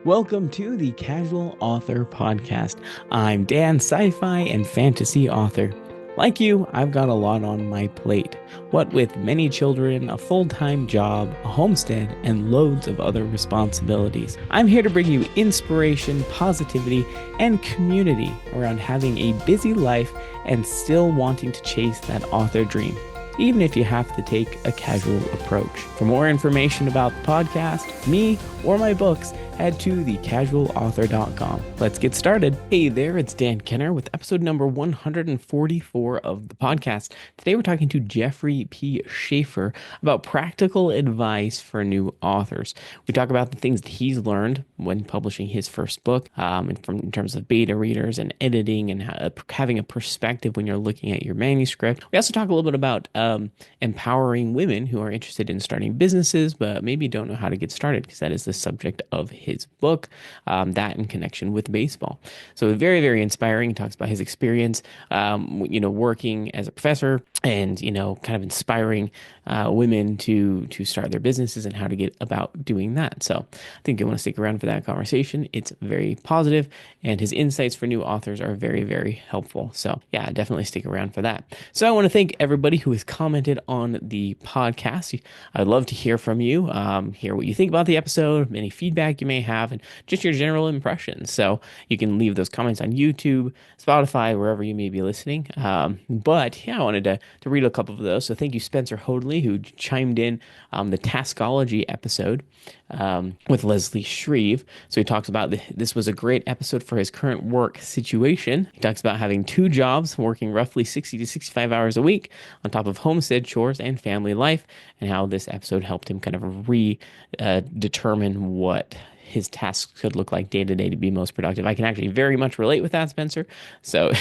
Welcome to the Casual Author Podcast. I'm Dan, sci-fi and fantasy author. Like you, I've got a lot on my plate. What with many children, a full-time job, a homestead, and loads of other responsibilities. I'm here to bring you inspiration, positivity, and community around having a busy life and still wanting to chase that author dream, even if you have to take a casual approach. For more information about the podcast, me, or my books, head to thecasualauthor.com. Let's get started. Hey there, it's Dan Kenner with episode number 144 of the podcast. Today we're talking to Jeffrey P. Shafer about practical advice for new authors. We talk about the things that he's learned when publishing his first book, in terms of beta readers and editing and having a perspective when you're looking at your manuscript. We also talk a little bit about empowering women who are interested in starting businesses but maybe don't know how to get started, because that is the subject of his book, that in connection with baseball. So very, very inspiring. He talks about his experience, working as a professor and, kind of inspiring women to start their businesses and how to get about doing that. So I think you want to stick around for that conversation. It's very positive, and his insights for new authors are very, very helpful. So yeah, definitely stick around for that. So I want to thank everybody who has commented on the podcast. I'd love to hear from you, hear what you think about the episode, any feedback you may have, and just your general impressions. So you can leave those comments on YouTube, Spotify, wherever you may be listening. But yeah, I wanted to read a couple of those. So thank you, Spencer Hoadley, who chimed in the Taskology episode with Leslie Shreve. So he talks about this was a great episode for his current work situation. He talks about having two jobs, working roughly 60 to 65 hours a week on top of homestead chores and family life, and how this episode helped him kind of determine what his tasks could look like day to day to be most productive. I can actually very much relate with that, Spencer. So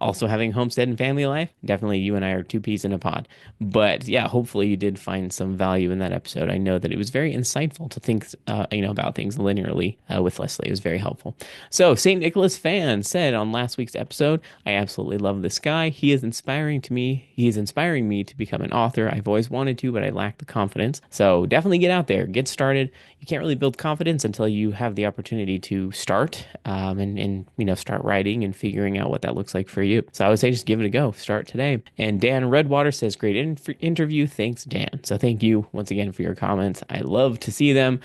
also having homestead and family life, definitely you and I are two peas in a pod. But yeah, hopefully you did find some value in that episode. I know that it was very insightful to think, about things linearly with Leslie. It was very helpful. So St. Nicholas Fan said on last week's episode, I absolutely love this guy. He is inspiring to me. He is inspiring me to become an author. I've always wanted to, but I lack the confidence. So definitely get out there, get started. You can't really build confidence until you have the opportunity to start and start writing and figuring out what that looks like for you. So I would say just give it a go. Start today. And Dan Redwater says, great interview. Thanks, Dan. So thank you once again for your comments. I love to see them.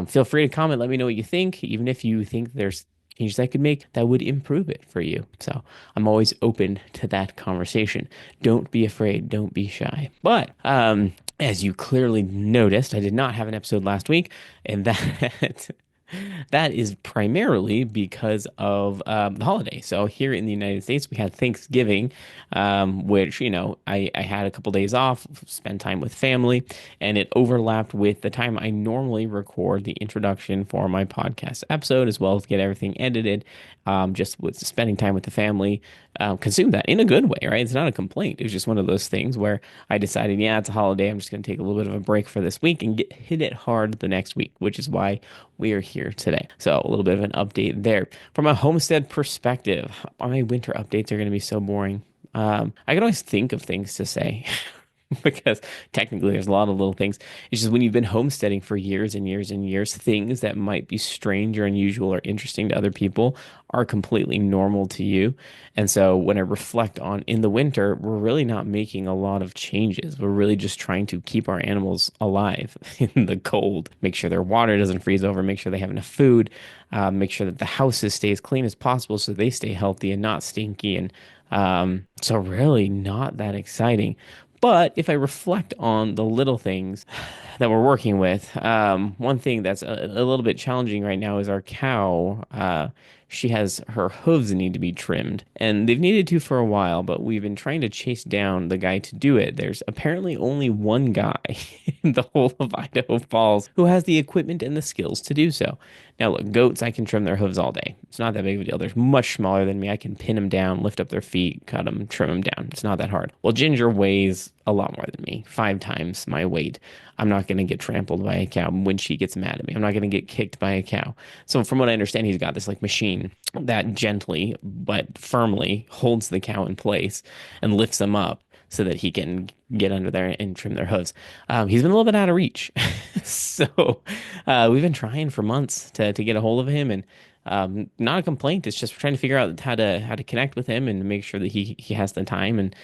Feel free to comment. Let me know what you think, even if you think there's changes I could make that would improve it for you. So I'm always open to that conversation. Don't be afraid. Don't be shy. But as you clearly noticed, I did not have an episode last week, and that that is primarily because of the holiday. So here in the United States, we had Thanksgiving, which, I had a couple days off, spend time with family, and it overlapped with the time I normally record the introduction for my podcast episode, as well as get everything edited. Just with spending time with the family, consume that in a good way, right? It's not a complaint. It was just one of those things where I decided, yeah, it's a holiday. I'm just going to take a little bit of a break for this week and hit it hard the next week, which is why we are here today. So a little bit of an update there. From a homestead perspective, my winter updates are going to be so boring. I can always think of things to say. Because technically there's a lot of little things. It's just when you've been homesteading for years and years and years, things that might be strange or unusual or interesting to other people are completely normal to you. And so when I reflect on in the winter, we're really not making a lot of changes. We're really just trying to keep our animals alive in the cold, make sure their water doesn't freeze over, make sure they have enough food, make sure that the houses stay as clean as possible so they stay healthy and not stinky. And so really not that exciting. But if I reflect on the little things that we're working with, one thing that's a little bit challenging right now is our cow. She has her hooves need to be trimmed, and they've needed to for a while, but we've been trying to chase down the guy to do it. There's apparently only one guy in the whole of Idaho Falls who has the equipment and the skills to do so. Now, look, goats, I can trim their hooves all day. It's not that big of a deal. They're much smaller than me. I can pin them down, lift up their feet, cut them, trim them down. It's not that hard. Well, Ginger weighs a lot more than me, 5 times my weight. I'm not going to get trampled by a cow when she gets mad at me. I'm not going to get kicked by a cow. So from what I understand, he's got this like machine that gently but firmly holds the cow in place and lifts them up so that he can get under there and trim their hooves. He's been a little bit out of reach. So we've been trying for months to get a hold of him, and not a complaint. It's just trying to figure out how to connect with him and make sure that he has the time and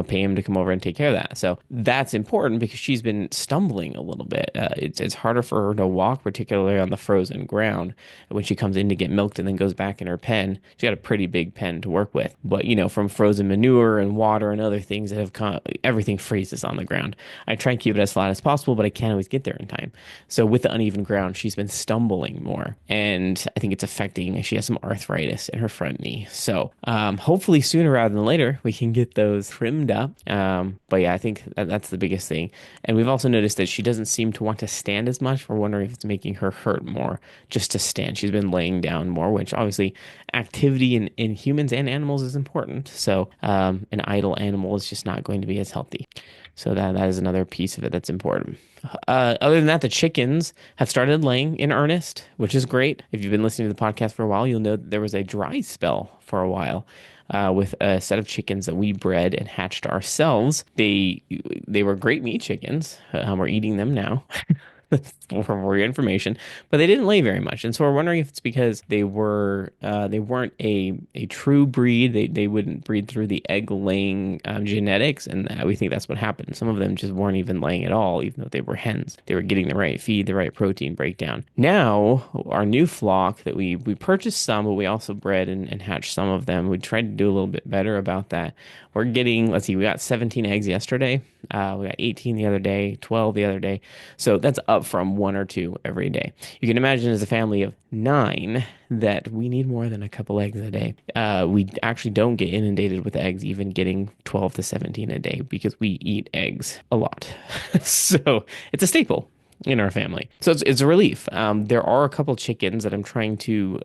pay him to come over and take care of that. So that's important because she's been stumbling a little bit. It's harder for her to walk, particularly on the frozen ground. When she comes in to get milked and then goes back in her pen, she's got a pretty big pen to work with. But from frozen manure and water and other things that have come, everything freezes on the ground. I try and keep it as flat as possible, but I can't always get there in time. So with the uneven ground, she's been stumbling more, and I think it's affecting. She has some arthritis in her front knee. So hopefully sooner rather than later, we can get those trimmed up. But yeah, I think that's the biggest thing. And we've also noticed that she doesn't seem to want to stand as much. We're wondering if it's making her hurt more just to stand. She's been laying down more, which obviously activity in humans and animals is important. So an idle animal is just not going to be as healthy. So that is another piece of it that's important. Other than that, the chickens have started laying in earnest, which is great. If you've been listening to the podcast for a while, you'll know that there was a dry spell for a while with a set of chickens that we bred and hatched ourselves. They were great meat chickens. We're eating them now. For more information, but they didn't lay very much, and so we're wondering if it's because they weren't a true breed. They wouldn't breed through the egg laying genetics, and we think that's what happened. Some of them just weren't even laying at all, even though they were hens. They were getting the right feed, the right protein breakdown. Now our new flock that we purchased some, but we also bred and hatched some of them. We tried to do a little bit better about that. We're getting, let's see, we got 17 eggs yesterday. We got 18 the other day, 12 the other day. So that's up from one or two every day. You can imagine as a family of 9 that we need more than a couple eggs a day. We actually don't get inundated with eggs, even getting 12 to 17 a day because we eat eggs a lot. So it's a staple in our family. So it's a relief. There are a couple chickens that I'm trying to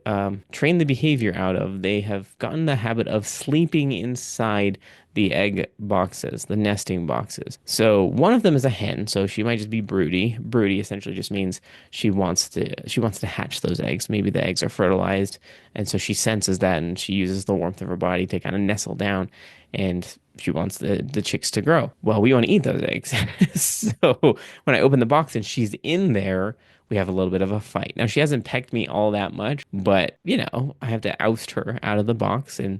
train the behavior out of. They have gotten the habit of sleeping inside the egg boxes, the nesting boxes. So one of them is a hen, so she might just be broody. Broody essentially just means she wants to hatch those eggs. Maybe the eggs are fertilized, and so she senses that and she uses the warmth of her body to kind of nestle down, and she wants the chicks to grow. Well, we want to eat those eggs. So when I open the box and she's in there, we have a little bit of a fight. Now, she hasn't pecked me all that much, but, I have to oust her out of the box and,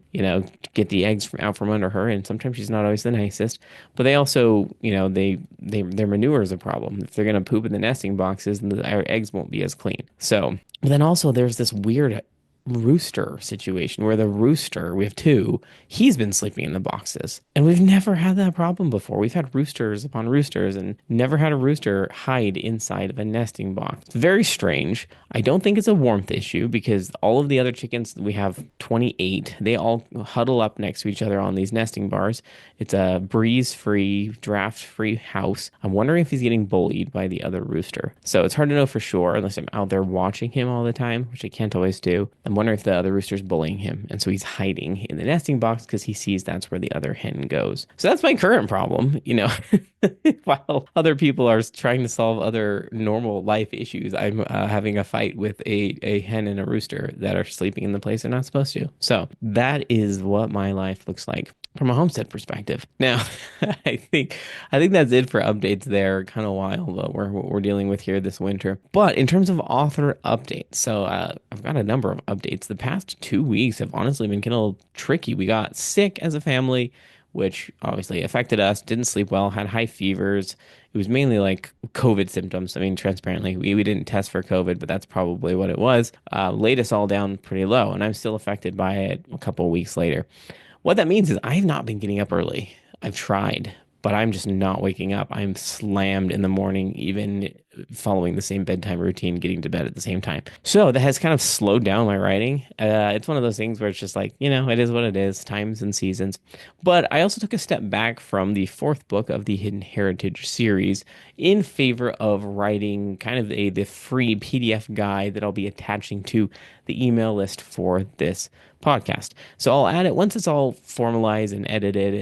get the eggs out from under her. And sometimes she's not always the nicest. But they also, their manure is a problem. If they're going to poop in the nesting boxes, our eggs won't be as clean. So, but then also there's this weird rooster situation where the rooster, we have 2, he's been sleeping in the boxes, and we've never had that problem before. We've had roosters upon roosters and never had a rooster hide inside of a nesting box. It's very strange. I don't think it's a warmth issue because all of the other chickens, we have 28, they all huddle up next to each other on these nesting bars. It's a breeze-free, draft-free house. I'm wondering if he's getting bullied by the other rooster. So it's hard to know for sure unless I'm out there watching him all the time, which I can't always do. I'm wondering if the other rooster's bullying him, and so he's hiding in the nesting box because he sees that's where the other hen goes. So that's my current problem, While other people are trying to solve other normal life issues, I'm having a fight with a hen and a rooster that are sleeping in the place they're not supposed to. So that is what my life looks like from a homestead perspective. Now, I think that's it for updates there. Kind of wild what we're dealing with here this winter. But in terms of author updates, so I've got a number of updates. The past 2 weeks have honestly been kind of tricky. We got sick as a family, which obviously affected us. Didn't sleep well, had high fevers. It was mainly like COVID symptoms. I mean, transparently, we didn't test for COVID, but that's probably what it was. Laid us all down pretty low, and I'm still affected by it a couple of weeks later. What that means is I've not been getting up early. I've tried, but I'm just not waking up. I'm slammed in the morning, even following the same bedtime routine, getting to bed at the same time. So that has kind of slowed down my writing. It's one of those things where it's just like, it is what it is, times and seasons. But I also took a step back from the 4th book of the Hidden Heritage series in favor of writing kind of the free PDF guide that I'll be attaching to the email list for this podcast. So I'll add it once it's all formalized and edited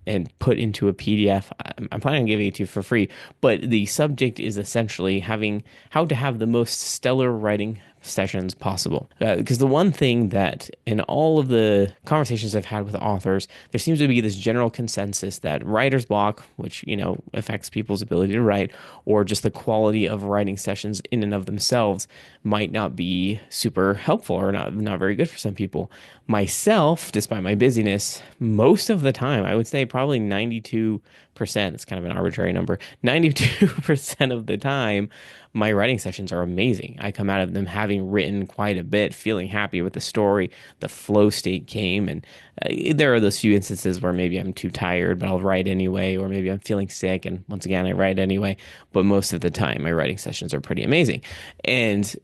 and put into a PDF. I'm planning on giving it to you for free, but the subject is essentially having how to have the most stellar writing sessions possible. Because the one thing that in all of the conversations I've had with authors, there seems to be this general consensus that writer's block, which, affects people's ability to write, or just the quality of writing sessions in and of themselves might not be super helpful or not very good for some people. Myself, despite my busyness, most of the time, I would say probably 92%, it's kind of an arbitrary number, 92% of the time, my writing sessions are amazing. I come out of them having written quite a bit, feeling happy with the story. The flow state came, and there are those few instances where maybe I'm too tired, but I'll write anyway, or maybe I'm feeling sick, and once again, I write anyway. But most of the time, my writing sessions are pretty amazing. And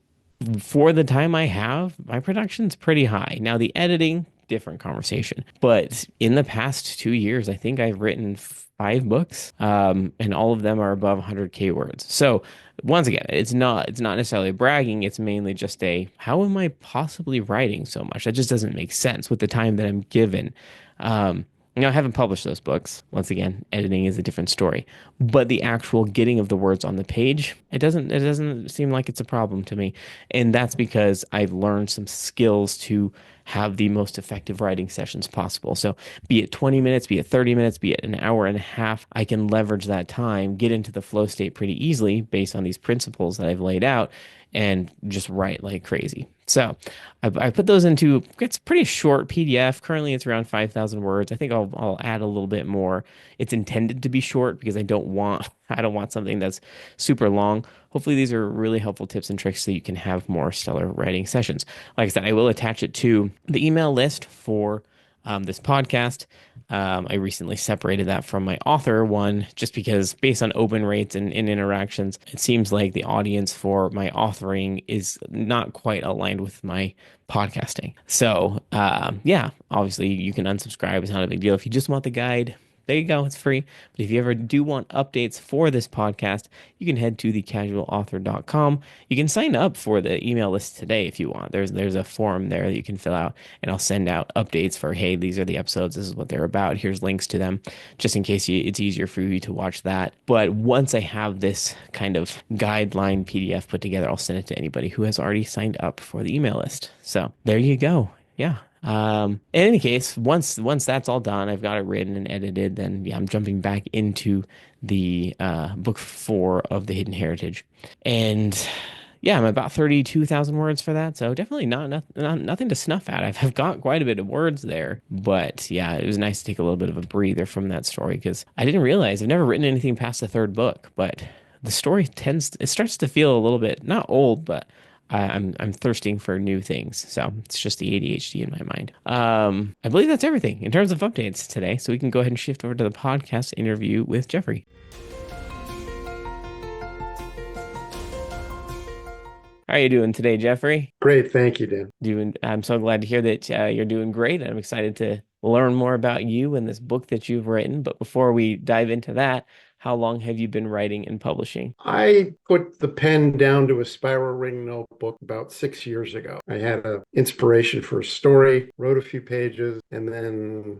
for the time I have, my production's pretty high. Now, the editing, different conversation. But in the past 2 years, I think I've written 5 books, and all of them are above 100K words. So once again, it's not necessarily bragging. It's mainly just a how am I possibly writing so much? That just doesn't make sense with the time that I'm given. Um, I haven't published those books. Once again, editing is a different story. But the actual getting of the words on the page, it doesn't seem like it's a problem to me. And that's because I've learned some skills to have the most effective writing sessions possible. So be it 20 minutes, be it 30 minutes, be it an hour and a half, I can leverage that time, get into the flow state pretty easily based on these principles that I've laid out, and just write like crazy. So I put those into, it's a pretty short PDF. Currently it's around 5,000 words. I think I'll add a little bit more. It's intended to be short because I don't want something that's super long. Hopefully these are really helpful tips and tricks so you can have more stellar writing sessions. Like I said, I will attach it to the email list for this podcast. I recently separated that from my author one just because, based on open rates and interactions, it seems like the audience for my authoring is not quite aligned with my podcasting. So, yeah, obviously you can unsubscribe. It's not a big deal. If you just want the guide, there you go. It's free. But if you ever do want updates for this podcast, you can head to thecasualauthor.com. You can sign up for the email list today if you want. There's a form there that you can fill out, and I'll send out updates for, hey, these are the episodes. This is what they're about. Here's links to them, just in case it's easier for you to watch that. But once I have this kind of guideline PDF put together, I'll send it to anybody who has already signed up for the email list. So there you go. Yeah. In any case, once that's all done, I've got it written and edited, then yeah, I'm jumping back into the book 4 of the Hidden Heritage. And yeah, I'm about 32,000 words for that, so definitely nothing to snuff at. I've got quite a bit of words there, but yeah, it was nice to take a little bit of a breather from that story because I didn't realize I've never written anything past the third book, but the story it starts to feel a little bit not old, but I'm thirsting for new things. So it's just the ADHD in my mind. I believe that's everything in terms of updates today. So we can go ahead and shift over to the podcast interview with Jeffrey. How are you doing today, Jeffrey? Great, thank you, Dan. I'm so glad to hear that you're doing great. I'm excited to learn more about you and this book that you've written. But before we dive into that, how long have you been writing and publishing? I put the pen down to a spiral ring notebook about 6 years ago. I had an inspiration for a story, wrote a few pages, and then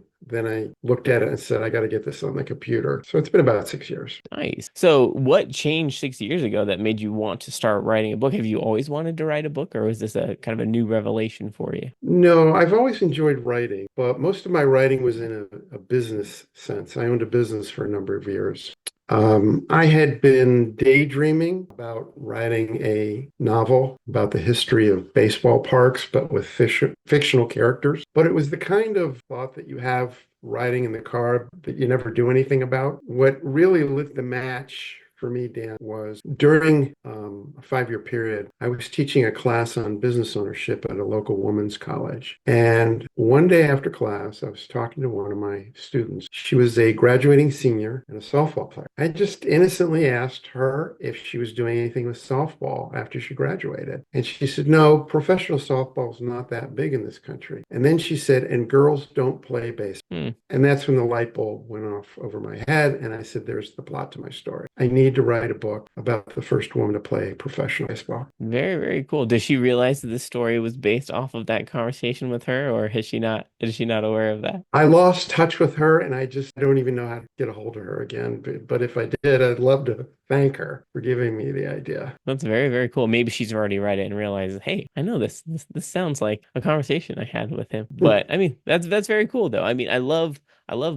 I looked at it and said, I got to get this on the computer. So it's been about 6 years. Nice. So, what changed 6 years ago that made you want to start writing a book? Have you always wanted to write a book, or was this a kind of a new revelation for you? No, I've always enjoyed writing, but most of my writing was in a business sense. I owned a business for a number of years. I had been daydreaming about writing a novel about the history of baseball parks, but with fictional characters. But it was the kind of thought that you have riding in the car that you never do anything about. What really lit the match for me, Dan, was during a 5 year period, I was teaching a class on business ownership at a local women's college. And one day after class, I was talking to one of my students. She was a graduating senior and a softball player. I just innocently asked her if she was doing anything with softball after she graduated. And she said, no, professional softball is not that big in this country. And then she said, and girls don't play baseball. Hmm. And that's when the light bulb went off over my head. And I said, there's the plot to my story. I need need to write a book about the first woman to play professional baseball. Very, very cool. Does she realize that this story was based off of that conversation with her, or is she not aware of that? I lost touch with her and I just don't even know how to get a hold of her again. But if I did, I'd love to thank her for giving me the idea. That's very, very cool. Maybe she's already read it and realizes, hey, I know this sounds like a conversation I had with him. But I mean, that's very cool though. I mean, I love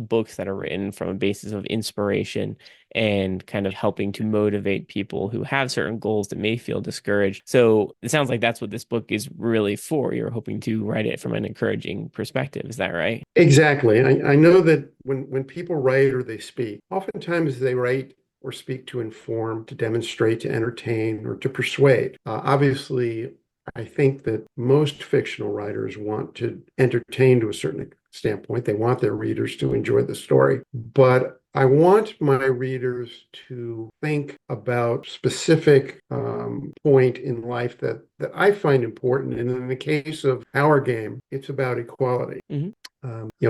books that are written from a basis of inspiration and kind of helping to motivate people who have certain goals that may feel discouraged. So it sounds like that's what this book is really for. You're hoping to write it from an encouraging perspective. Is that right? Exactly. I know that when people write or they speak, oftentimes they write or speak to inform, to demonstrate, to entertain, or to persuade. Obviously, I think that most fictional writers want to entertain to a certain standpoint. They want their readers to enjoy the story. But I want my readers to think about specific point in life that I find important. And in the case of our game, it's about equality. Hmm.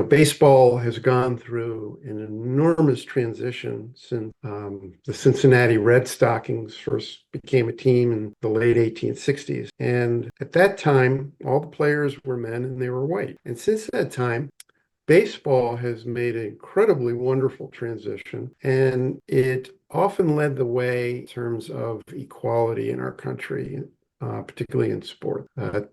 Baseball has gone through an enormous transition since the Cincinnati Red Stockings first became a team in the late 1860s. And at that time, all the players were men and they were white. And since that time, baseball has made an incredibly wonderful transition, and it often led the way in terms of equality in our country, particularly in sport.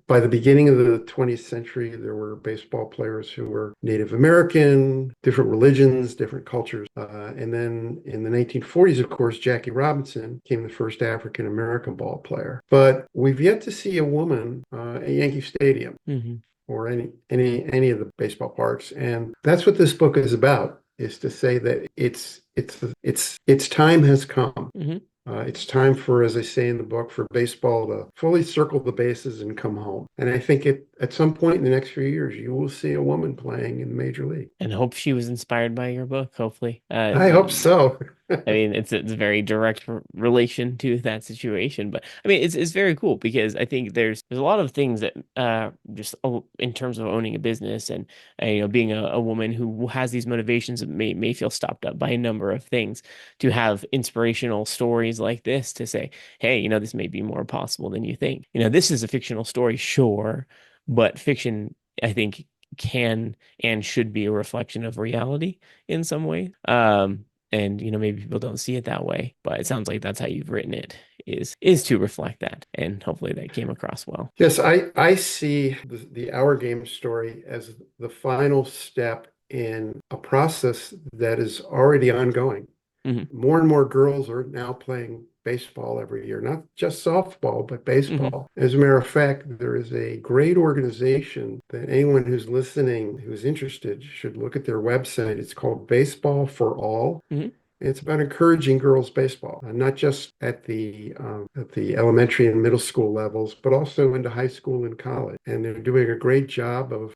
By the beginning of the 20th century, there were baseball players who were Native American, different religions, different cultures. And then in the 1940s, of course, Jackie Robinson became the first African American ball player. But we've yet to see a woman at Yankee Stadium Hmm. or any of the baseball parks. And that's what this book is about, is to say that its time has come. Hmm. It's time for, as I say in the book, for baseball to fully circle the bases and come home. And I think at some point in the next few years, you will see a woman playing in the major league. And hope she was inspired by your book, hopefully. I hope so. I mean, it's a very direct relation to that situation, but I mean, it's very cool because I think there's a lot of things that just in terms of owning a business and being a woman who has these motivations that may feel stopped up by a number of things to have inspirational stories like this to say, hey, this may be more possible than you think. This is a fictional story, sure, but fiction, I think, can and should be a reflection of reality in some way. And maybe people don't see it that way, but it sounds like that's how you've written it is to reflect that, and hopefully that came across well. Yes, I see the Our Game story as the final step in a process that is already ongoing. Hmm. More and more girls are now playing baseball every year, not just softball, but Hmm. baseball. As a matter of fact, there is a great organization that anyone who's listening, who's interested, should look at their website. It's called Baseball for All. Hmm. It's about encouraging girls baseball, not just at the elementary and middle school levels, but also into high school and college. And they're doing a great job of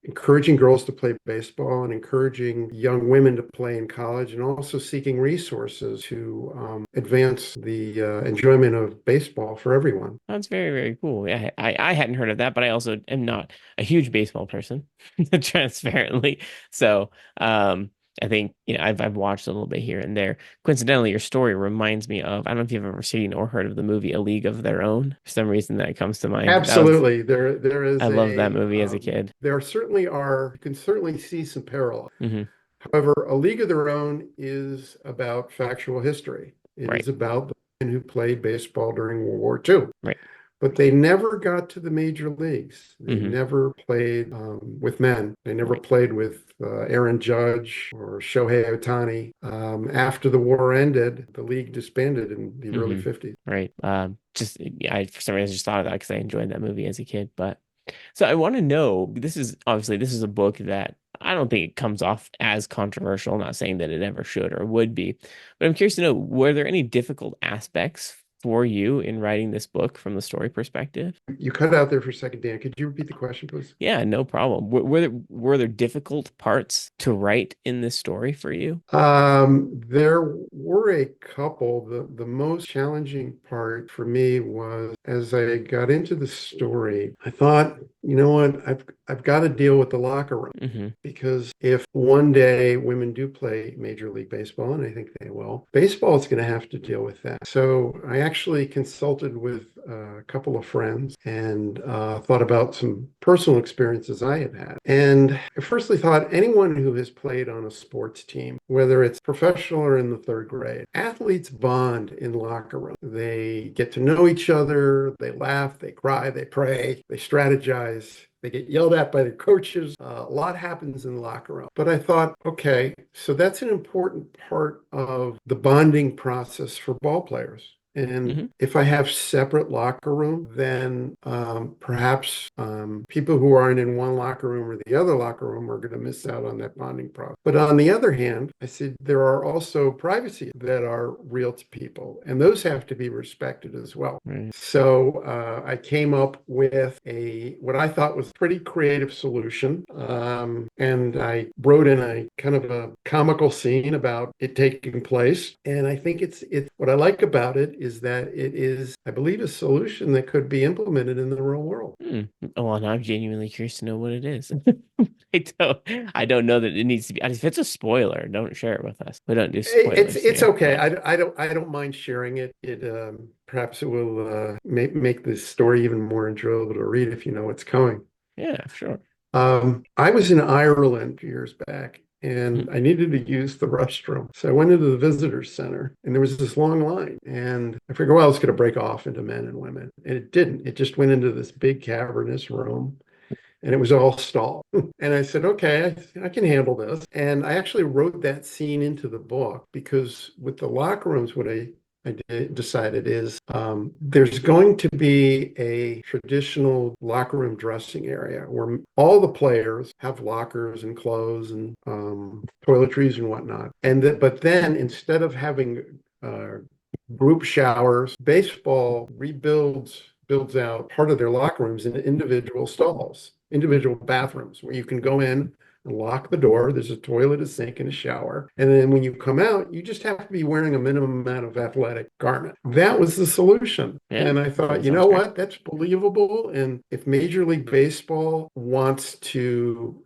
encouraging girls to play baseball and encouraging young women to play in college, and also seeking resources to advance the enjoyment of baseball for everyone. That's very, very cool. Yeah, I hadn't heard of that, but I also am not a huge baseball person, transparently. So, I think, I've watched a little bit here and there. Coincidentally, your story reminds me of, I don't know if you've ever seen or heard of the movie A League of Their Own. For some reason that comes to mind. Absolutely, I loved that movie as a kid. there certainly are. You can certainly see some parallel. Hmm. However, A League of Their Own is about factual history. It Right, is about the men who played baseball during World War II. right. But they never got to the major leagues. They Hmm. never played with men. They never Right. played with Aaron Judge or Shohei Ohtani. After the war ended, the league disbanded in the early Hmm. 50s. Right. Just I for some reason just thought of that because I enjoyed that movie as a kid. But so I want to know, this is a book that I don't think it comes off as controversial. I'm not saying that it ever should or would be, but I'm curious to know, were there any difficult aspects for you in writing this book from the story perspective? You cut out there for a second, Dan. Could you repeat the question, please? Yeah, no problem. Were there difficult parts to write in this story for you? There were a couple. The most challenging part for me was as I got into the story, I thought you know what? I've got to deal with the locker room Hmm. because if one day women do play Major League Baseball, and I think they will, baseball is going to have to deal with that. So I actually consulted with a couple of friends and thought about some personal experiences I had had. And I firstly thought anyone who has played on a sports team, whether it's professional or in the third grade, athletes bond in locker room. They get to know each other, they laugh, they cry, they pray, they strategize. They get yelled at by their coaches. A lot happens in the locker room. But I thought, okay, so that's an important part of the bonding process for ball players. And Hmm. if I have separate locker room, then perhaps people who aren't in one locker room or the other locker room are going to miss out on that bonding process. But on the other hand, I said there are also privacy that are real to people, and those have to be respected as well. Right. So I came up with a what I thought was a pretty creative solution, and I wrote in a kind of a comical scene about it taking place. And I think it's what I like about it is that it is, I believe, a solution that could be implemented in the real world. Hmm. Well, now I'm genuinely curious to know what it is. I don't, I don't know that it needs to be. If it's a spoiler, don't share it with us. We don't do It's spoilers it's here, okay. but I don't mind sharing it. It perhaps it will make the story even more enjoyable to read if you know what's coming. yeah, sure. I was in Ireland a few years back Mhm. and I needed to use the restroom. So I went into the visitors center and there was this long line. And I figured, well, it's going to break off into men and women. And it didn't. It just went into this big cavernous room and it was all stall. And I said, okay, I can handle this. And I actually wrote that scene into the book because with the locker rooms, what decided is there's going to be a traditional locker room dressing area where all the players have lockers and clothes and toiletries and whatnot. But then instead of having group showers, baseball builds out part of their locker rooms into individual stalls, individual bathrooms where you can go in and lock the door. There's a toilet, a sink, and a shower. And then when you come out, you just have to be wearing a minimum amount of athletic garment. That was the solution. Yeah, And I thought, that you sounds know great. what? That's believable. And if Major League Baseball wants to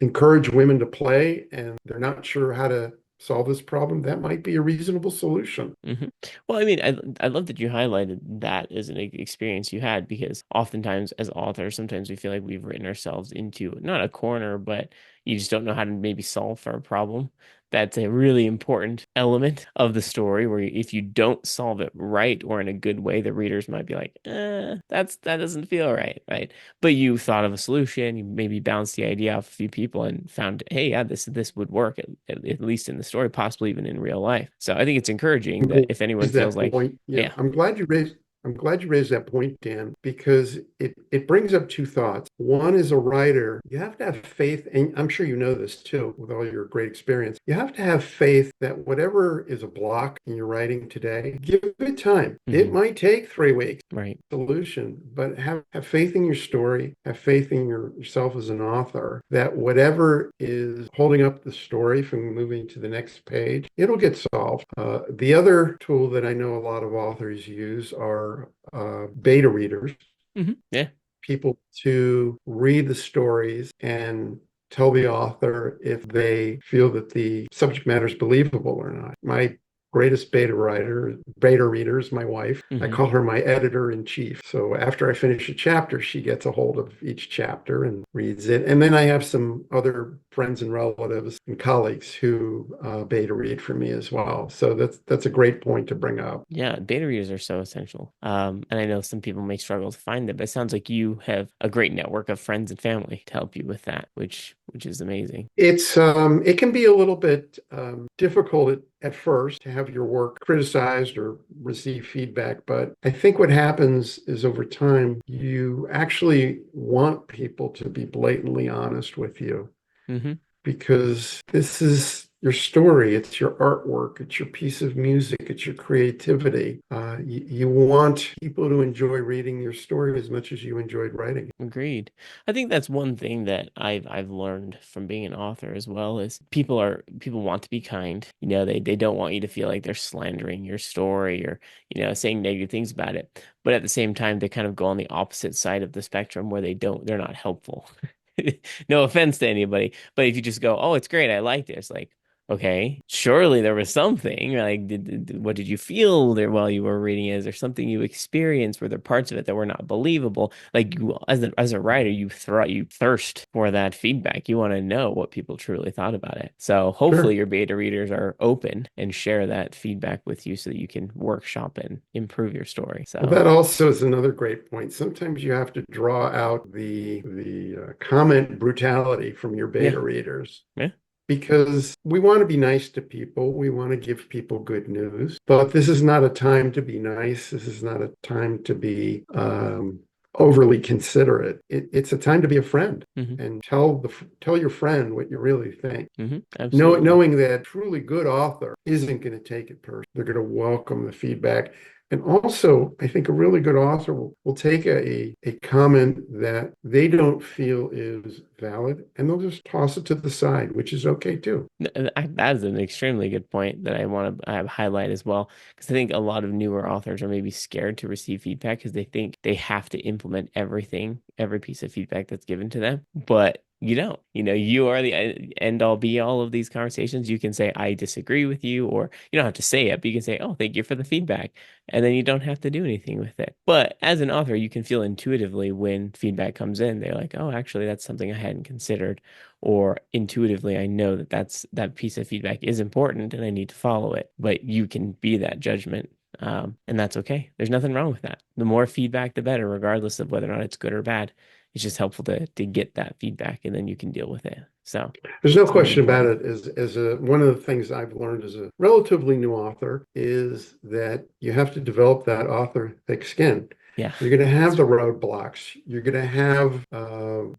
encourage women to play and they're not sure how to solve this problem, that might be a reasonable solution. Hmm. Well, I mean, I love that you highlighted that as an experience you had because oftentimes as authors, sometimes we feel like we've written ourselves into not a corner, but you just don't know how to maybe solve for a problem. That's a really important element of the story where if you don't solve it right or in a good way, the readers might be like, that doesn't feel right, right? But you thought of a solution, you maybe bounced the idea off a few people and found, hey, yeah, this would work at least in the story, possibly even in real life. So I think it's encouraging I'm that glad if anyone you raised feels that like, point. Yeah, yeah, I'm glad you raised that point, Dan, because it brings up two thoughts. One, as a writer, you have to have faith, and I'm sure you know this too, with all your great experience. You have to have faith that whatever is a block in your writing today, give it time. It hmm, might take 3 weeks right, solution, but have faith in your story, have faith in yourself as an author, that whatever is holding up the story from moving to the next page, it'll get solved. The other tool that I know a lot of authors use are beta readers, hmm, yeah, people to read the stories and tell the author if they feel that the subject matter is believable or not. My greatest beta reader is my wife. I hmm. call her my editor in chief. So after I finish a chapter, she gets a hold of each chapter and reads it. And then I have some other friends and relatives and colleagues who beta read for me as well. So that's a great point to bring up. Yeah, beta readers are so essential. And I know some people may struggle to find them, but it sounds like you have a great network of friends and family to help you with that, which is amazing. It can be a little bit difficult at first to have your work criticized or receive feedback, but I think what happens is over time you actually want people to be blatantly honest with you Hmm. because this is your story, it's your artwork, it's your piece of music, it's your creativity. You want people to enjoy reading your story as much as you enjoyed writing. Agreed. I think that's one thing that I've learned from being an author as well is people want to be kind. They don't want you to feel like they're slandering your story or, saying negative things about it. But at the same time, they kind of go on the opposite side of the spectrum where they're not helpful. No offense to anybody, but if you just go, "Oh, it's great, I liked it," it's like, okay, surely there was something. Like, what did you feel there while you were reading it? Is there something you experienced? Were there parts of it that were not believable? Like, as a writer, you thirst for that feedback. You want to know what people truly thought about it. So hopefully Sure. your beta readers are open and share that feedback with you so that you can workshop and improve your story. Well, So that also is another great point. Sometimes you have to draw out the comment brutality from your yeah, beta readers yeah. because we want to be nice to people. We want to give people good news, but this is not a time to be nice. This is not a time to be overly considerate. It's a time to be a friend hmm and tell your friend what you really think. Absolutely. Knowing that a truly good author isn't going to take it personally. They're going to welcome the feedback. And also, I think a really good author will take a comment that they don't feel is valid and they'll just toss it to the side, which is okay too. That is an extremely good point that I want to highlight as well, because I think a lot of newer authors are maybe scared to receive feedback because they think they have to implement everything, every piece of feedback that's given to them. But you don't. You are the end all be all of these conversations. You can say, I disagree with you, or you don't have to say it, but you can say, oh, thank you for the feedback. And then you don't have to do anything with it. But as an author, you can feel intuitively when feedback comes in. They're like, oh, actually, that's something I hadn't considered, or intuitively I know that that piece of feedback is important and I need to follow it. But you can be that judgment, and that's okay. There's nothing wrong with that. The more feedback, the better, regardless of whether or not it's good or bad. It's just helpful to get that feedback, and then you can deal with it. So There's no it's very question about important. it. One of the things I've learned as a relatively new author is that you have to develop that author thick skin. Yeah, You're going to have that's the true. roadblocks. You're going to have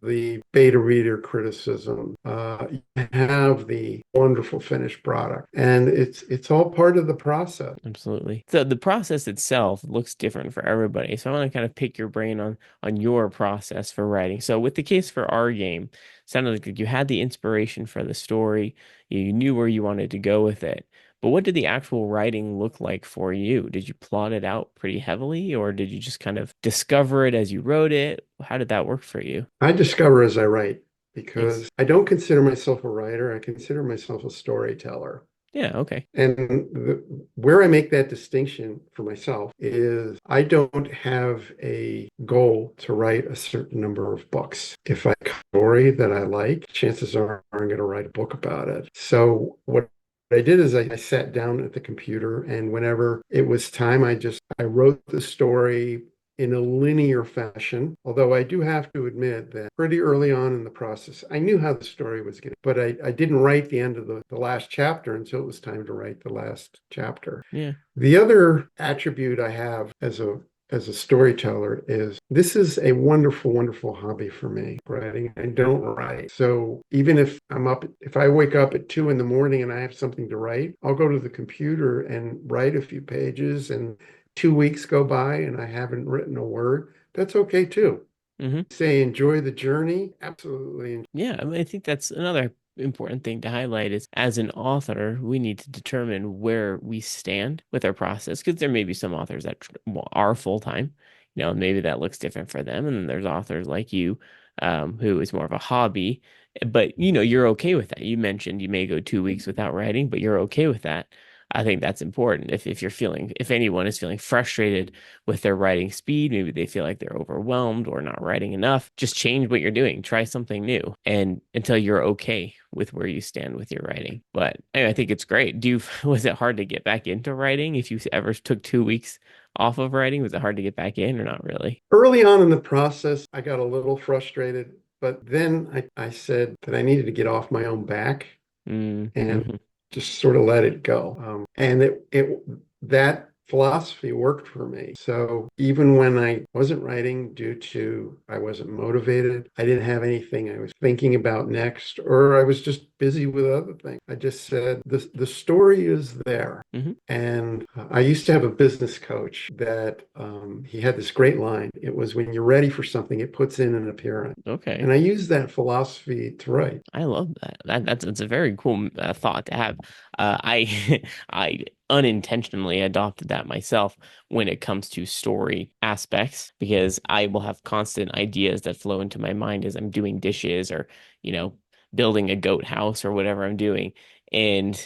the beta reader criticism. You have the wonderful finished product, and it's all part of the process. Absolutely. So the process itself looks different for everybody. So I want to kind of pick your brain on your process for writing. So with the case for our game, sounded like you had the inspiration for the story, you knew where you wanted to go with it. But what did the actual writing look like for you? Did you plot it out pretty heavily, or did you just kind of discover it as you wrote it? How did that work for you? I discover as I write Nice. because I don't consider myself a writer. I consider myself a storyteller. Yeah, okay. And where I make that distinction for myself is I don't have a goal to write a certain number of books. If I have a story that I like, chances are I'm going to write a book about it. So what I did is I sat down at the computer and whenever it was time, I wrote the story in a linear fashion. Although I do have to admit that pretty early on in the process, I knew how the story was going to, but I didn't write the end of the last chapter until it was time to write the last chapter. Yeah. The other attribute I have as a storyteller is this is a wonderful, wonderful hobby for me, writing. I don't write. So even if I wake up at 2 in the morning and I have something to write, I'll go to the computer and write a few pages and 2 weeks go by and I haven't written a word. That's okay too. hmm Say enjoy the journey. Absolutely. Yeah, I mean, I think that's another important thing to highlight is as an author, we need to determine where we stand with our process because there may be some authors that are full time, and maybe that looks different for them. And then there's authors like you, who is more of a hobby, but you're okay with that. You mentioned you may go 2 weeks without writing, but you're okay with that. I think that's important. If anyone is feeling frustrated with their writing speed. Maybe they feel like they're overwhelmed or not writing enough. Just change what you're doing. Try something new and until you're okay with where you stand with your writing. But anyway, I think it's great. Was it hard to get back into writing? If you ever took 2 weeks off of writing, was it hard to get back in or not really? Early on in the process, I got a little frustrated, but then I said that I needed to get off my own back Mm, and hmm just sort of let it go. And that philosophy worked for me. So even when I wasn't writing due to I wasn't motivated, I didn't have anything I was thinking about next, or I was just busy with other things. I just said the story is there. Hmm. And I used to have a business coach that he had this great line. It was when you're ready for something, it puts in an appearance. Okay. And I use that philosophy to write. I love that. That's a very cool thought to have. I I unintentionally adopted that myself when it comes to story aspects because I will have constant ideas that flow into my mind as I'm doing dishes or, you know, building a goat house or whatever I'm doing. And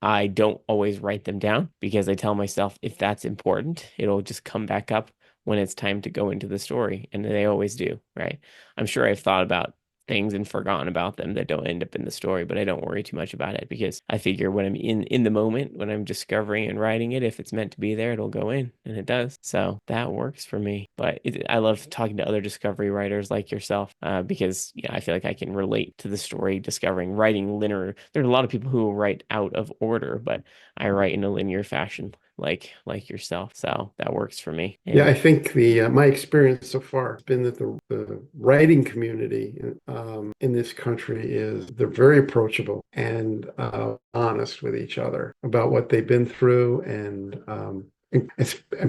I don't always write them down because I tell myself if that's important, it'll just come back up when it's time to go into the story. And they always do, right? I'm sure I've thought about things and forgotten about them that don't end up in the story, but I don't worry too much about it because I figure when I'm in the moment, when I'm discovering and writing it, if it's meant to be there, it'll go in, and it does. So that works for me. But I love talking to other discovery writers like yourself because yeah, I feel like I can relate to the story discovering writing linear. There's a lot of people who write out of order, but I write in a linear fashion. Like yourself, so that works for me. Yeah, And I think the my experience so far has been that the writing community in this country is they're very approachable and honest with each other about what they've been through, and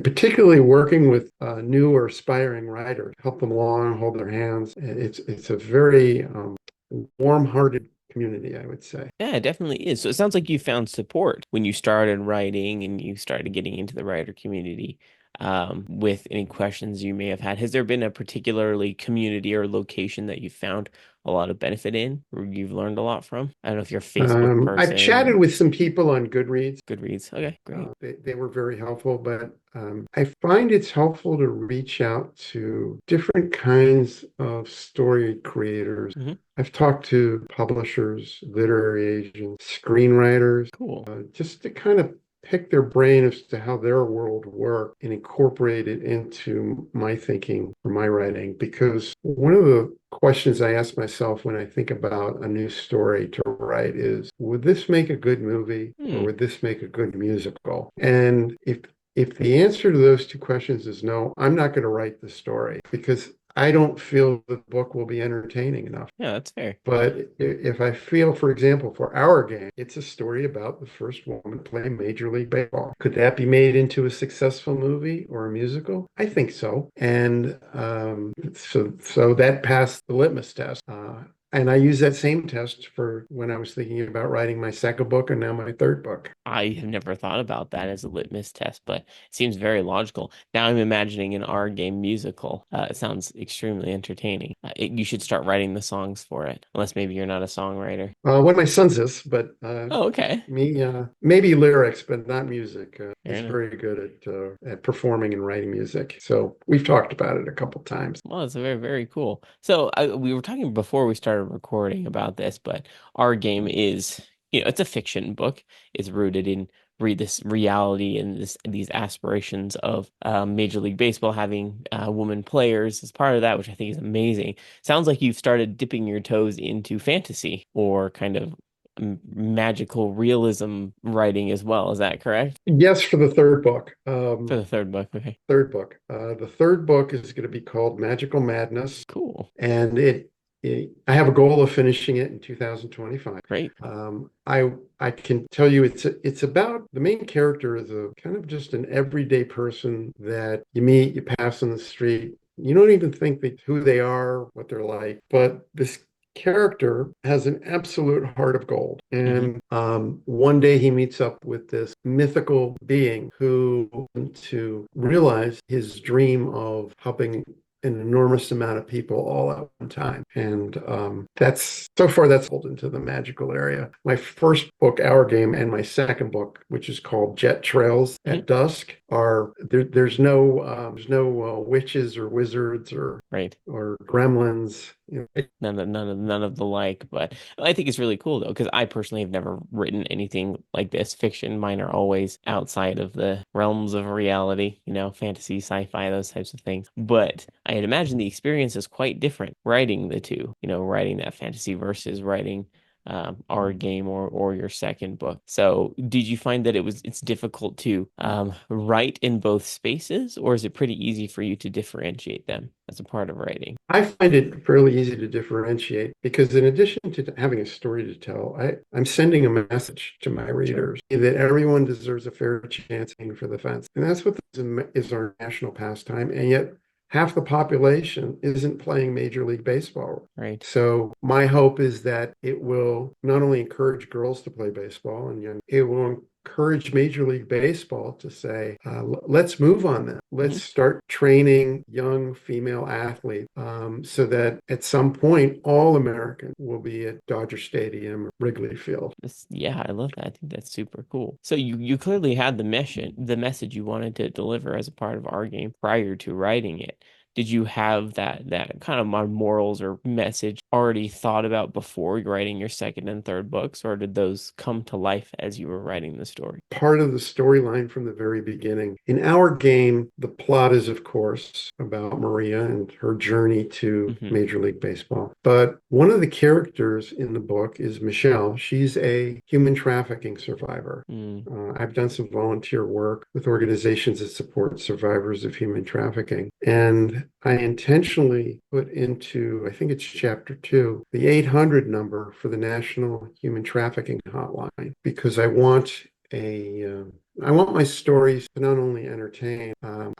particularly working with new or aspiring writers, help them along, hold their hands. It's a very warm-hearted community, I would say. yeah, it definitely is. So it sounds like you found support when you started writing and you started getting into the writer community. With any questions you may have had, has there been a particularly community or location that you found a lot of benefit in, or you've learned a lot from? I don't know if you're a Facebook I've person chatted or with some people on Goodreads. Goodreads. Okay, great. They were very helpful, but I find it's helpful to reach out to different kinds of story creators. Hmm. I've talked to publishers, literary agents, screenwriters, Cool. just to kind of pick their brain as to how their world works and incorporate it into my thinking for my writing. Because one of the questions I ask myself when I think about a new story to write is, would this make a good movie or Hmm. would this make a good musical? And if the answer to those two questions is no, I'm not going to write the story because I don't feel the book will be entertaining enough. Yeah, that's fair. But if I feel, for example, for our game, it's a story about the first woman playing Major League Baseball. Could that be made into a successful movie or a musical? I think so. And so that passed the litmus test. And I use that same test for when I was thinking about writing my second book and now my third book. I have never thought about that as a litmus test, but it seems very logical. Now I'm imagining an R game musical. It sounds extremely entertaining. You should start writing the songs for it, unless maybe you're not a songwriter. One of my sons is, but Oh, okay. me, maybe lyrics, but not music. Fair He's enough. very good at performing and writing music. So we've talked about it a couple times. Well, it's very, very cool. So we were talking before we started recording about this, but our game is, it's a fiction book. It's rooted in re this reality and these aspirations of Major League Baseball having women players as part of that, which I think is amazing. Sounds like you've started dipping your toes into fantasy or kind of magical realism writing as well. Is that correct? Yes, for the third book. For the third book, okay. Third book. The third book is going to be called Magical Madness, Cool. and I have a goal of finishing it in 2025. Great. I can tell you it's about the main character is a kind of just an everyday person that you meet, you pass on the street. You don't even think who they are, what they're like, but this character has an absolute heart of gold. Hmm. And one day he meets up with this mythical being who to realize his dream of helping an enormous amount of people all at one time. And that's so far that's pulled into the magical area. My first book, Our Game, and my second book, which is called Jet Trails Hmm. at Dusk, are there's no witches or wizards Right. or gremlins. You know, None of the like, but I think it's really cool though, because I personally have never written anything like this. Fiction, mine are always outside of the realms of reality, fantasy, sci-fi, those types of things. But I had imagined the experience is quite different writing the two, writing that fantasy versus writing our game or your second book. So did you find that it's difficult to write in both spaces, or is it pretty easy for you to differentiate them as a part of writing? I find it fairly easy to differentiate because in addition to having a story to tell, I'm sending a message to my Sure. readers that everyone deserves a fair chance aiming for the fence. And that's what is our national pastime. And yet half the population isn't playing Major League Baseball. Right. So my hope is that it will not only encourage girls to play baseball and young, it will encourage Major League Baseball to say, let's move on that. Let's Mhm. start training young female athletes so that at some point, all Americans will be at Dodger Stadium or Wrigley Field. Yeah, I love that. I think that's super cool. So you clearly had the message you wanted to deliver as a part of our game prior to writing it. Did you have that kind of morals or message already thought about before you writing your second and third books, or did those come to life as you were writing the story? Part of the storyline from the very beginning. In our game, the plot is, of course, about Maria and her journey to Hmm. Major League Baseball. But one of the characters in the book is Michelle. She's a human trafficking survivor. Mm, I've done some volunteer work with organizations that support survivors of human trafficking. And I intentionally put into, I think it's chapter 2, the 800 number for the National Human Trafficking Hotline, because a I want my stories to not only entertain,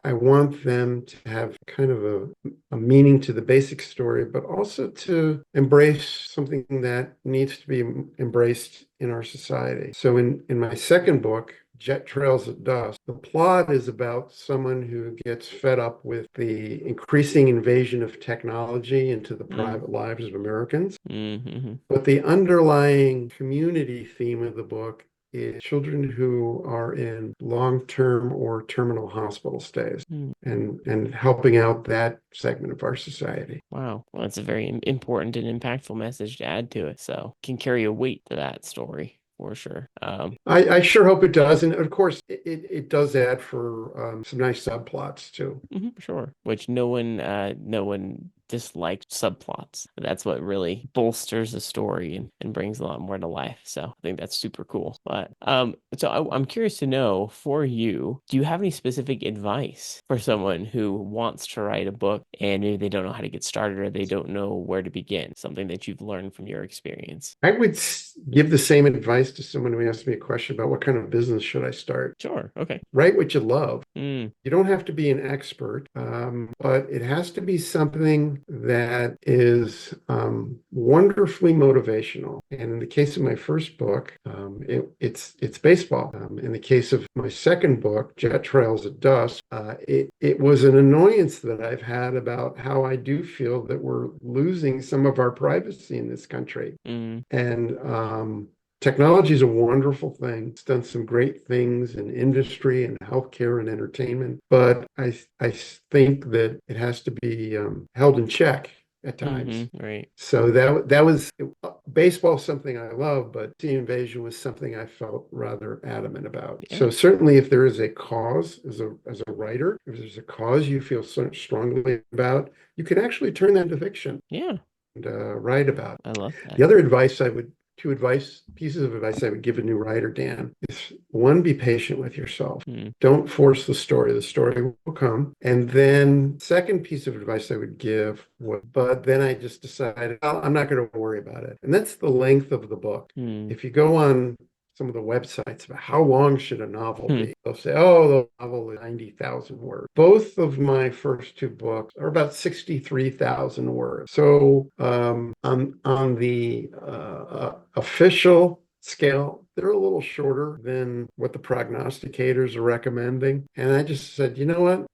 I want them to have kind of a meaning to the basic story, but also to embrace something that needs to be embraced in our society. So in my second book, Jet Trails at Dusk, the plot is about someone who gets fed up with the increasing invasion of technology into the mm, private lives of Americans. mm, But the underlying community theme of the book is children who are in long-term or terminal hospital stays mm. and helping out that segment of our society. Wow. Well, it's a very important and impactful message to add to it. So can carry a weight to that story for sure. I sure hope it does. And of course, it does add for some nice subplots too. Mhm, sure. Which no one disliked subplots. That's what really bolsters the story and brings a lot more to life. So I think that's super cool. But so I'm curious to know for you, do you have any specific advice for someone who wants to write a book and maybe they don't know how to get started or they don't know where to begin? Something that you've learned from your experience. I would give the same advice to someone who asks me a question about what kind of business should I start. Sure. Okay. Write what you love. Mm, You don't have to be an expert, but it has to be something that is wonderfully motivational. And in the case of my first book, it's baseball. In the case of my second book, Jet Trails at Dusk, it was an annoyance that I've had about how I do feel that we're losing some of our privacy in this country. mm, And technology is a wonderful thing. It's done some great things in industry and healthcare and entertainment, but I think that it has to be held in check at times. right. So that was baseball, something I love, but the invasion was something I felt rather adamant about. Yeah. So certainly, if there is a cause as a writer, if there's a cause you feel so strongly about, you can actually turn that into fiction Yeah. and write about. I love that. The other advice I would, two advice pieces of advice I would give a new writer, Dan, is one, be patient with yourself. Mm, Don't force the story. The story will come. And then second piece of advice I would give was, but then I just decided, well, I'm not going to worry about it. And that's the length of the book. mm, If you go on some of the websites about how long should a novel hmm. be, they'll say, oh, the novel is 90,000 words. Both of my first two books are about 63,000 words. So on the official scale, they're a little shorter than what the prognosticators are recommending. And I just said, you know what?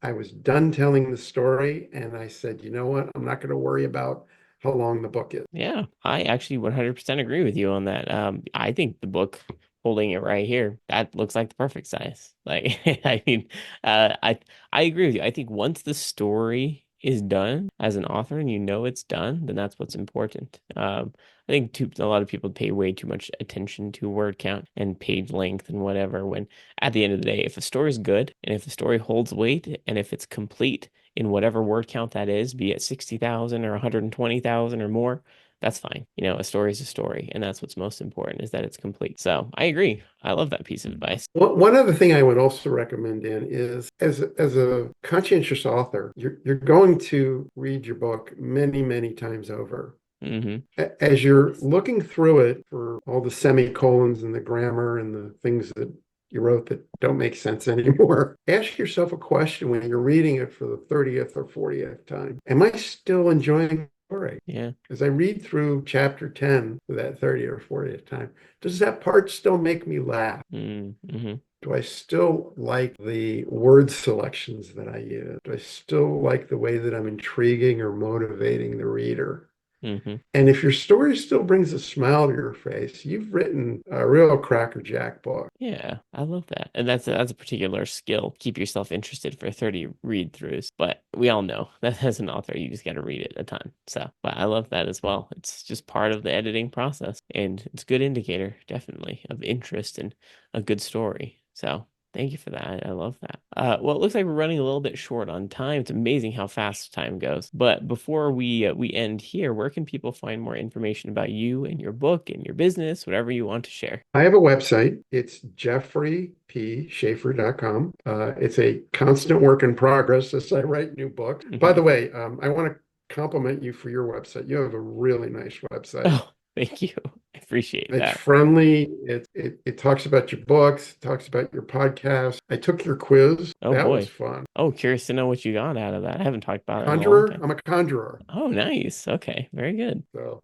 I was done telling the story, and I said, you know what? I'm not going to worry about how long the book is. Yeah, I actually 100% agree with you on that. I think the book holding it right here, that looks like the perfect size. Like, I mean, I agree with you. I think once the story is done as an author and you know it's done, then that's what's important. I think a lot of people pay way too much attention to word count and page length and whatever, when at the end of the day, if a story is good and if the story holds weight and if it's complete in whatever word count that is, be it 60,000 or 120,000 or more, that's fine. A story is a story, and that's what's most important is that it's complete. So I agree. I love that piece of advice. One other thing I would also recommend in is as a conscientious author, you're going to read your book many, many times over. Hmm. As you're looking through it for all the semicolons and the grammar and the things that you wrote that don't make sense anymore, ask yourself a question when you're reading it for the 30th or 40th time. Am I still enjoying the story? Yeah. As I read through chapter 10 for that 30th or 40th time, does that part still make me laugh? Mm-hmm. Do I still like the word selections that I use? Do I still like the way that I'm intriguing or motivating the reader? Hmm. And if your story still brings a smile to your face, you've written a real crackerjack book. Yeah, I love that. And that's a particular skill. Keep yourself interested for 30 read throughs. But we all know that as an author, you just got to read it a ton. So, but I love that as well. It's just part of the editing process. And it's a good indicator, definitely, of interest in a good story. So thank you for that. I love that. Well, it looks like we're running a little bit short on time. It's amazing how fast time goes. But before we end here, where can people find more information about you and your book and your business, whatever you want to share? I have a website. It's jeffreypshafer.com. It's a constant work in progress as I write new books. By Hmm. the way, I want to compliment you for your website. You have a really nice website. Oh, thank you. I appreciate It's that. friendly. It talks about your books, it talks about your podcast. I took your quiz. Oh That was boy. fun. Oh, curious to know what you got out of that. I haven't talked about it in a long Conjurer, time. I'm a conjurer. Oh, nice. Okay, very good. So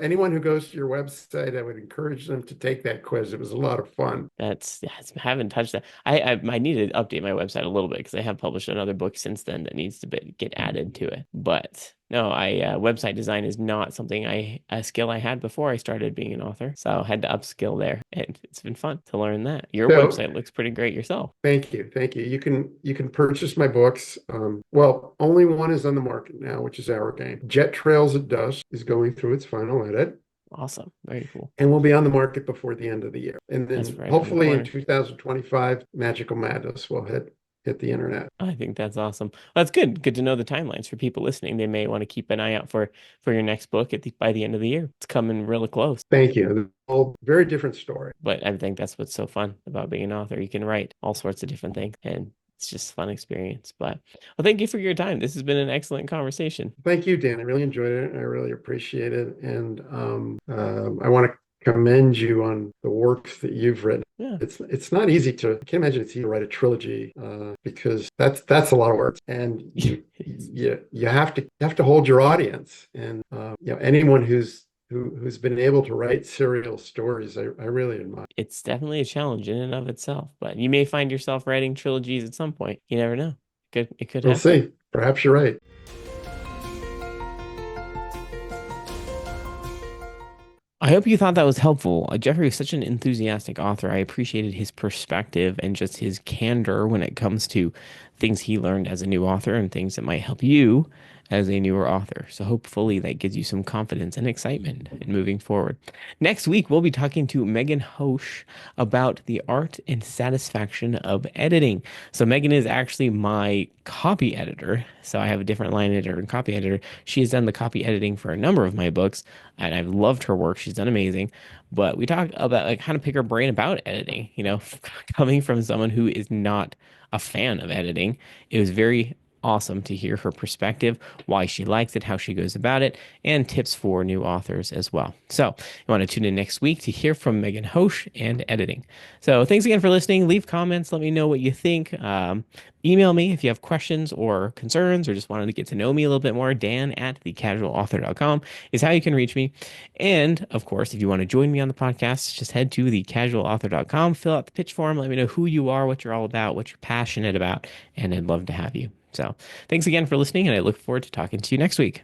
anyone who goes to your website, I would encourage them to take that quiz. It was a lot of fun. I haven't touched that. I need to update my website a little bit because I have published another book since then that needs to get added to it. But no, I website design is not something a skill I had before I started being an author. So I had to upskill there, and it's been fun to learn that. Your So website looks pretty great yourself. thank you. Thank you. You can purchase my books. Well, only one is on the market now, which is Our Game. Jet Trails at Dusk is going through its final edit Awesome. Very cool. and will be on the market before the end of the year. And That's then right around the hopefully in corner. 2025, Magical Madness will hit the internet. I think that's awesome. Well, that's good. Good to know the timelines for people listening. They may want to keep an eye out for your next book by the end of the year. It's coming really close. Thank you. All very different story. But I think that's what's so fun about being an author. You can write all sorts of different things, and it's just a fun experience. But well, thank you for your time. This has been an excellent conversation. Thank you, Dan. I really enjoyed it. I really appreciate it. And I want to commend you on the works that you've written. Yeah. It's not easy to, I can't imagine it's easy to write a trilogy because that's a lot of work. And you have to hold your audience. And anyone who's been able to write serial stories, I really admire. It's definitely a challenge in and of itself, but you may find yourself writing trilogies at some point. You never know. It could We'll happen. see. Perhaps you're right. I hope you thought that was helpful. Jeffrey is such an enthusiastic author. I appreciated his perspective and just his candor when it comes to things he learned as a new author and things that might help you as a newer author. So hopefully that gives you some confidence and excitement in moving forward. Next week, we'll be talking to Megan Hosch about the art and satisfaction of editing. So Megan is actually my copy editor. So I have a different line editor and copy editor. She has done the copy editing for a number of my books, and I've loved her work. She's done amazing. But we talked about like kind of pick her brain about editing, coming from someone who is not a fan of editing. It was very awesome to hear her perspective, why she likes it, how she goes about it, and tips for new authors as well. So you want to tune in next week to hear from Megan Hosch and editing. So thanks again for listening. Leave comments. Let me know what you think. Email me if you have questions or concerns or just wanted to get to know me a little bit more. Dan@thecasualauthor.com is how you can reach me. And of course, if you want to join me on the podcast, just head to thecasualauthor.com, fill out the pitch form, let me know who you are, what you're all about, what you're passionate about, and I'd love to have you. So thanks again for listening, and I look forward to talking to you next week.